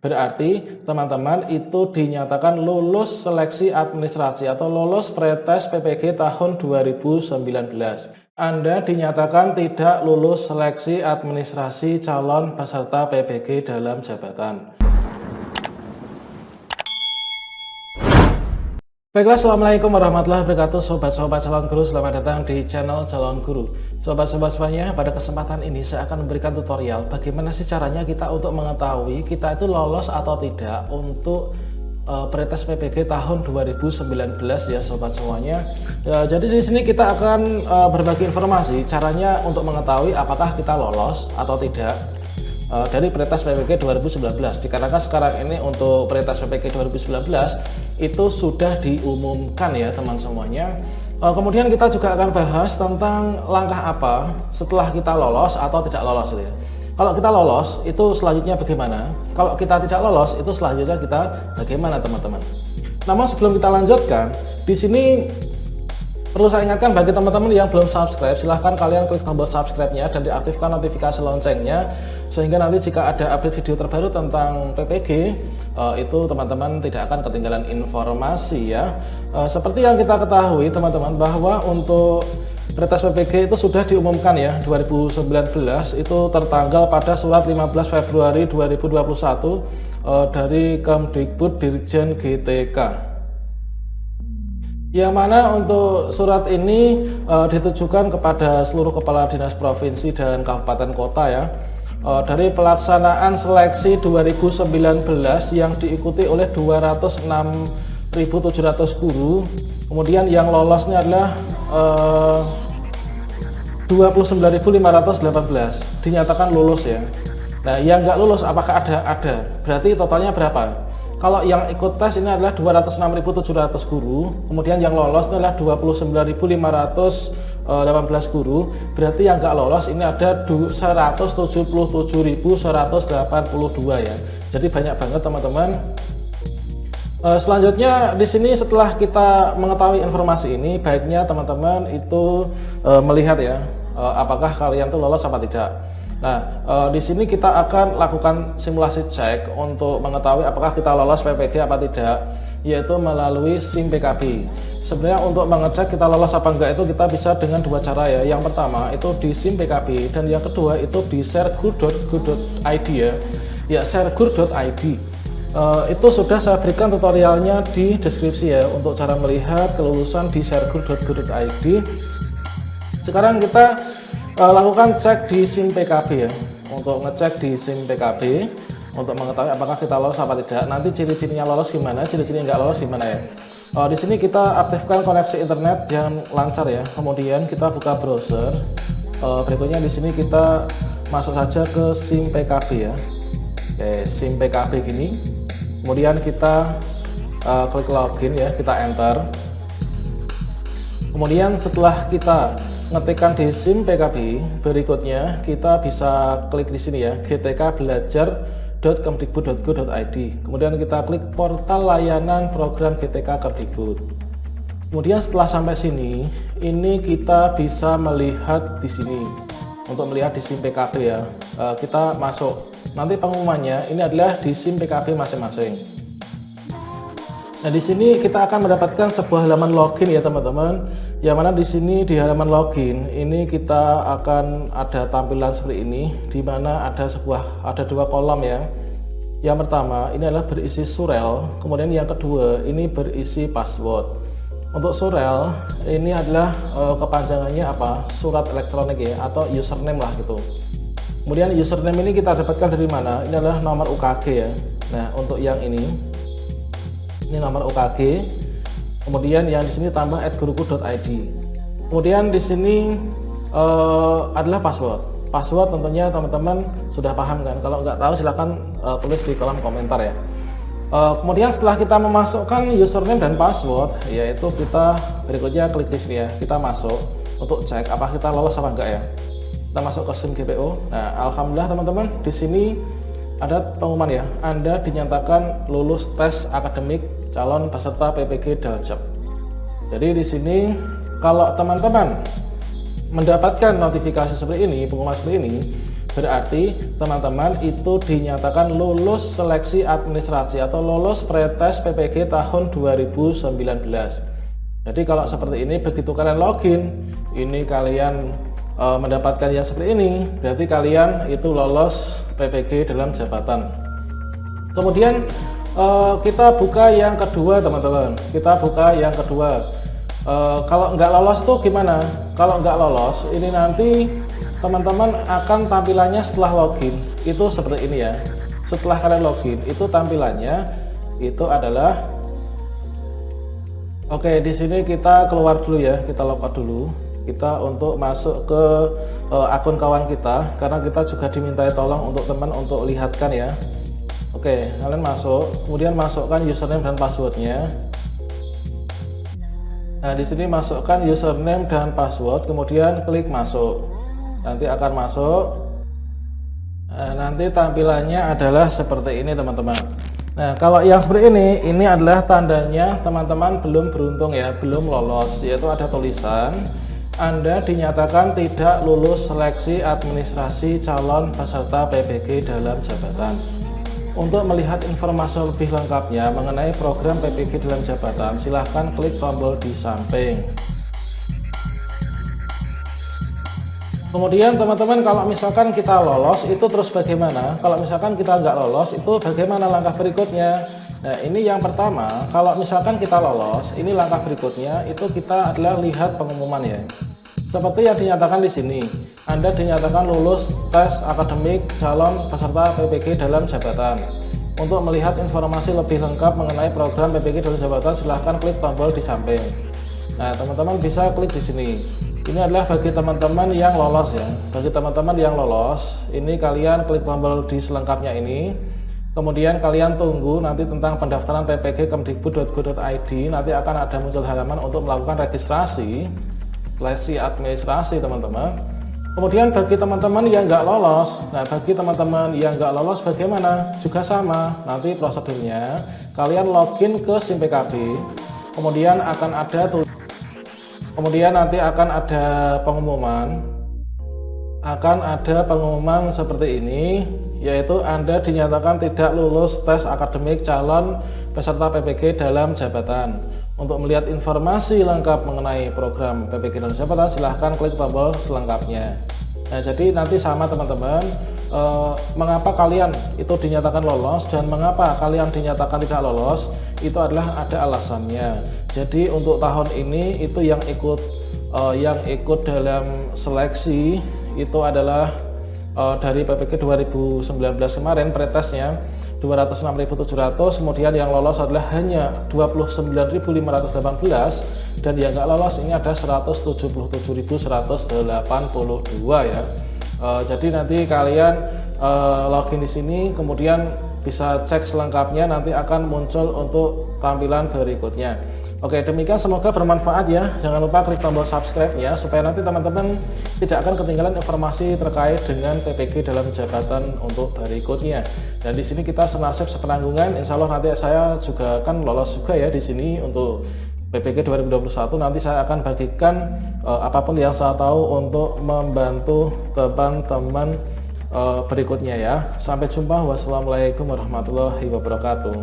Berarti teman-teman itu dinyatakan lulus seleksi administrasi atau lulus pretest PPG tahun 2019. Anda dinyatakan tidak lulus seleksi administrasi calon peserta PPG dalam jabatan. Baiklah, assalamualaikum warahmatullahi wabarakatuh, sobat-sobat calon guru. Selamat datang di channel Calon Guru. Sobat-sobat semuanya, pada kesempatan ini saya akan memberikan tutorial bagaimana sih caranya kita untuk mengetahui kita itu lolos atau tidak untuk pretest PPG tahun 2019 ya sobat semuanya. Jadi di sini kita akan berbagi informasi caranya untuk mengetahui apakah kita lolos atau tidak dari pretest PPG 2019, dikarenakan sekarang ini untuk pretest PPG 2019 itu sudah diumumkan ya teman semuanya. Kemudian kita juga akan bahas tentang langkah apa setelah kita lolos atau tidak lolos ya. Kalau kita lolos itu selanjutnya bagaimana, kalau kita tidak lolos itu selanjutnya kita bagaimana teman-teman. Namun sebelum kita lanjutkan, di sini perlu saya ingatkan bagi teman-teman yang belum subscribe, silahkan kalian klik tombol subscribe-nya dan diaktifkan notifikasi loncengnya, sehingga nanti jika ada update video terbaru tentang PPG itu teman-teman tidak akan ketinggalan informasi ya. Seperti yang kita ketahui teman-teman, bahwa untuk pretest PPG itu sudah diumumkan ya 2019 itu tertanggal pada surat 15 Februari 2021 dari Kemdikbud Dirjen GTK. Yang mana untuk surat ini ditujukan kepada seluruh kepala dinas provinsi dan kabupaten kota ya, dari pelaksanaan seleksi 2019 yang diikuti oleh 206.700 guru. Kemudian yang lolosnya adalah 29.518 dinyatakan lulus ya. Nah, yang nggak lulus apakah ada? Berarti totalnya berapa? Kalau yang ikut tes ini adalah 206.700 guru, kemudian yang lolos ini adalah 29.518 guru, berarti yang nggak lolos ini ada 177.182 ya. Jadi banyak banget teman-teman. Selanjutnya di sini setelah kita mengetahui informasi ini, baiknya teman-teman itu melihat ya, apakah kalian tuh lolos apa tidak. Nah, di sini kita akan lakukan simulasi cek untuk mengetahui apakah kita lolos PPG apa tidak, yaitu melalui SIM PKB. Sebenarnya untuk mengecek kita lolos apa enggak itu kita bisa dengan dua cara ya. Yang pertama itu di SIM PKB, dan yang kedua itu di sharegur.go.id ya. Ya, sharegur.id. Itu sudah saya berikan tutorialnya di deskripsi ya, untuk cara melihat kelulusan di sharegur.go.id. Sekarang kita lakukan cek di SIM PKB ya. Untuk ngecek di SIM PKB untuk mengetahui apakah kita lolos apa tidak. Nanti ciri-cirinya lolos gimana, ciri-cirinya nggak lolos gimana ya. Di sini kita aktifkan koneksi internet yang lancar ya. Kemudian kita buka browser. Berikutnya di sini kita masuk saja ke SIM PKB ya. Oke, SIM PKB gini. Kemudian kita klik login ya, kita enter. Kemudian setelah kita ngetikkan di SIM PKB, berikutnya kita bisa klik di sini ya, gtkbelajar.kemdikbud.go.id. Kemudian kita klik portal layanan program GTK Kemdikbud. Kemudian setelah sampai sini, ini kita bisa melihat di sini. Untuk melihat di SIM PKB ya, kita masuk. Nanti pengumumannya ini adalah di SIM PKB masing-masing. Nah, di sini kita akan mendapatkan sebuah halaman login ya teman-teman. Yang mana di sini di halaman login ini kita akan ada tampilan seperti ini, di mana ada dua kolom ya. Yang pertama ini adalah berisi surel, kemudian yang kedua ini berisi password. Untuk surel ini adalah kepanjangannya apa? Surat elektronik ya, atau username lah gitu. Kemudian username ini kita dapatkan dari mana? Ini adalah nomor UKG ya. Nah, untuk yang ini nomor UKG. Kemudian yang di sini tambah @guruku.id. Kemudian di sini adalah password. Password tentunya teman-teman sudah paham kan? Kalau nggak tahu silahkan tulis di kolom komentar ya. Kemudian setelah kita memasukkan username dan password, yaitu kita berikutnya klik di sini ya. Kita masuk untuk cek apa kita lolos apa enggak ya. Kita masuk ke SIM GPO. Nah, alhamdulillah teman-teman, di sini ada pengumuman ya, Anda dinyatakan lulus tes akademik calon peserta PPG Daljab. Jadi di sini kalau teman-teman mendapatkan notifikasi seperti ini, pengumuman seperti ini, Berarti teman-teman itu dinyatakan lulus seleksi administrasi atau lulus pretest PPG tahun 2019. Jadi kalau seperti ini, begitu kalian login, ini kalian mendapatkan yang seperti ini, berarti kalian itu lolos PPG dalam jabatan. Kemudian kita buka yang kedua teman-teman, kita buka yang kedua. Kalau nggak lolos tuh gimana? Kalau nggak lolos, ini nanti teman-teman akan tampilannya setelah login itu seperti ini ya. Setelah kalian login itu tampilannya itu adalah, oke, di sini kita keluar dulu ya, kita logout dulu, kita untuk masuk ke akun kawan kita, karena kita juga dimintai tolong untuk teman untuk lihatkan ya. Oke, kalian masuk, kemudian masukkan username dan passwordnya. Nah, di sini masukkan username dan password, kemudian klik masuk. Nanti akan masuk. Nah, nanti tampilannya adalah seperti ini teman-teman. Nah, kalau yang seperti ini adalah tandanya teman-teman belum beruntung ya, belum lolos, yaitu ada tulisan Anda dinyatakan tidak lulus seleksi administrasi calon peserta PPG dalam jabatan. Untuk melihat informasi lebih lengkapnya mengenai program PPG dalam jabatan, silahkan klik tombol di samping. Kemudian teman-teman, kalau misalkan kita lolos itu terus bagaimana? Kalau misalkan kita nggak lolos itu bagaimana langkah berikutnya? Nah, ini yang pertama, kalau misalkan kita lolos, ini langkah berikutnya itu kita adalah lihat pengumuman ya. Seperti yang dinyatakan di sini, Anda dinyatakan lulus tes akademik calon peserta PPG dalam jabatan. Untuk melihat informasi lebih lengkap mengenai program PPG dalam jabatan, silahkan klik tombol di samping. Nah, teman-teman bisa klik di sini. Ini adalah bagi teman-teman yang lolos ya. Bagi teman-teman yang lolos, ini kalian klik tombol di selengkapnya ini. Kemudian kalian tunggu nanti tentang pendaftaran PPG kemdikbud.go.id. Nanti akan ada muncul halaman untuk melakukan registrasi seleksi administrasi teman-teman. Kemudian bagi teman-teman yang nggak lolos, nah bagi teman-teman yang nggak lolos bagaimana? Juga sama, nanti prosedurnya kalian login ke SIM PKB, kemudian akan ada kemudian nanti akan ada pengumuman seperti ini, yaitu Anda dinyatakan tidak lulus tes akademik calon peserta PPG dalam jabatan. Untuk melihat informasi lengkap mengenai program PPG dalam jabatan, silahkan klik tombol selengkapnya. Nah, jadi nanti sama teman-teman, mengapa kalian itu dinyatakan lolos dan mengapa kalian dinyatakan tidak lolos, itu adalah ada alasannya. Jadi untuk tahun ini itu yang ikut dalam seleksi itu adalah dari PPG 2019 kemarin pretestnya 206.700, kemudian yang lolos adalah hanya 29.518 dan yang nggak lolos ini ada 177.182 ya. Jadi nanti kalian login di sini, kemudian bisa cek selengkapnya, nanti akan muncul untuk tampilan berikutnya. Oke, demikian, semoga bermanfaat ya. Jangan lupa klik tombol subscribe ya, supaya nanti teman-teman tidak akan ketinggalan informasi terkait dengan PPG dalam jabatan untuk berikutnya. Dan di sini kita senasib sepenanggungan, insya Allah nanti saya juga akan lolos juga ya di sini untuk PPG 2021. Nanti saya akan bagikan apapun yang saya tahu untuk membantu teman-teman berikutnya ya. Sampai jumpa, wassalamualaikum warahmatullahi wabarakatuh.